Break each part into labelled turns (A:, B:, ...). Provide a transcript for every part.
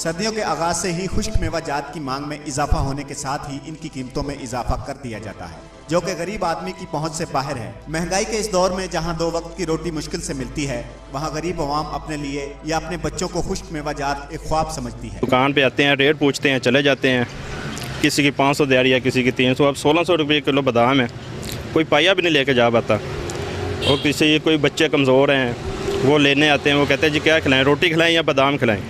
A: सर्दियों के आगाज से ही खुश्क मेवा जात की मांग में इजाफा होने के साथ ही इनकी कीमतों में इजाफा कर दिया जाता है, जो कि गरीब आदमी की पहुंच से बाहर है। महंगाई के इस दौर में जहां 2 वक्त की रोटी मुश्किल से मिलती है, वहां गरीब अवाम अपने लिए या अपने बच्चों को खुश्क मेवा जात एक ख्वाब समझती है।
B: दुकान पे आते हैं, रेट पूछते हैं, चले जाते हैं। किसी की 500 दिहाड़ी है, किसी की 300। अब 1600 रुपये किलो बादाम है, कोई पाया भी नहीं लेके जा पाता। और किसी कोई बच्चे कमज़ोर हैं, वो लेने आते हैं, वो कहते हैं जी क्या खिलाएं, रोटी खिलाएं या बादाम खिलाएं।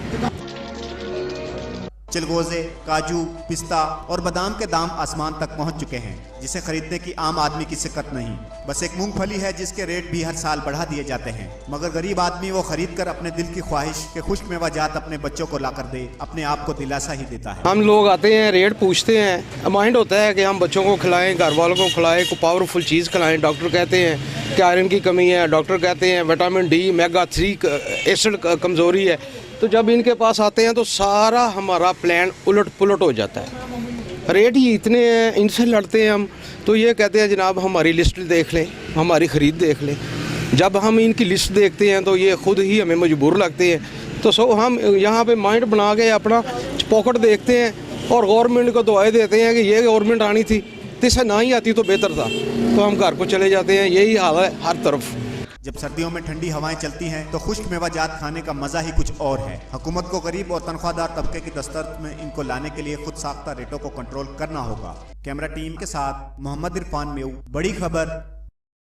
A: चिलगोजे, काजू, पिस्ता और बादाम के दाम आसमान तक पहुंच चुके हैं, जिसे खरीदने की आम आदमी की सिकत नहीं। बस एक मूंगफली है जिसके रेट भी हर साल बढ़ा दिए जाते हैं, मगर गरीब आदमी वो खरीद कर अपने दिल की ख्वाहिश के खुश्क मेवा जात अपने बच्चों को लाकर दे, अपने आप को दिलासा ही देता है।
C: हम लोग आते हैं, रेट पूछते हैं, माइंड होता है कि हम बच्चों को खिलाएं, घर वालों को खिलाएं, को पावरफुल चीज़ खिलाएं। डॉक्टर कहते हैं कि आयरन की कमी है, डॉक्टर कहते हैं विटामिन डी, मेगा 3 एसिड कमज़ोरी है। तो जब इनके पास आते हैं तो सारा हमारा प्लान उलट पुलट हो जाता है। रेट ही इतने हैं, इनसे लड़ते हैं हम। तो ये कहते हैं जनाब हमारी लिस्ट देख लें, हमारी ख़रीद देख लें। जब हम इनकी लिस्ट देखते हैं तो ये ख़ुद ही हमें मजबूर लगते हैं। तो सो हम यहाँ पे माइंड बना के अपना पॉकेट देखते हैं और गवर्नमेंट को दुआएं देते हैं कि ये गवर्नमेंट आनी थी, तो इससे ना ही आती तो बेहतर था। तो हम घर को चले जाते हैं। यही हाल है हर तरफ।
A: जब सर्दियों में ठंडी हवाएं चलती हैं तो खुश्क मेवा जात खाने का मजा ही कुछ और है। हुकूमत को गरीब और तनख्वाहदार तबके की दस्तरस में इनको लाने के लिए खुद साख्ता रेटों को कंट्रोल करना होगा। कैमरा टीम के साथ मोहम्मद इरफान मेऊ, बड़ी खबर।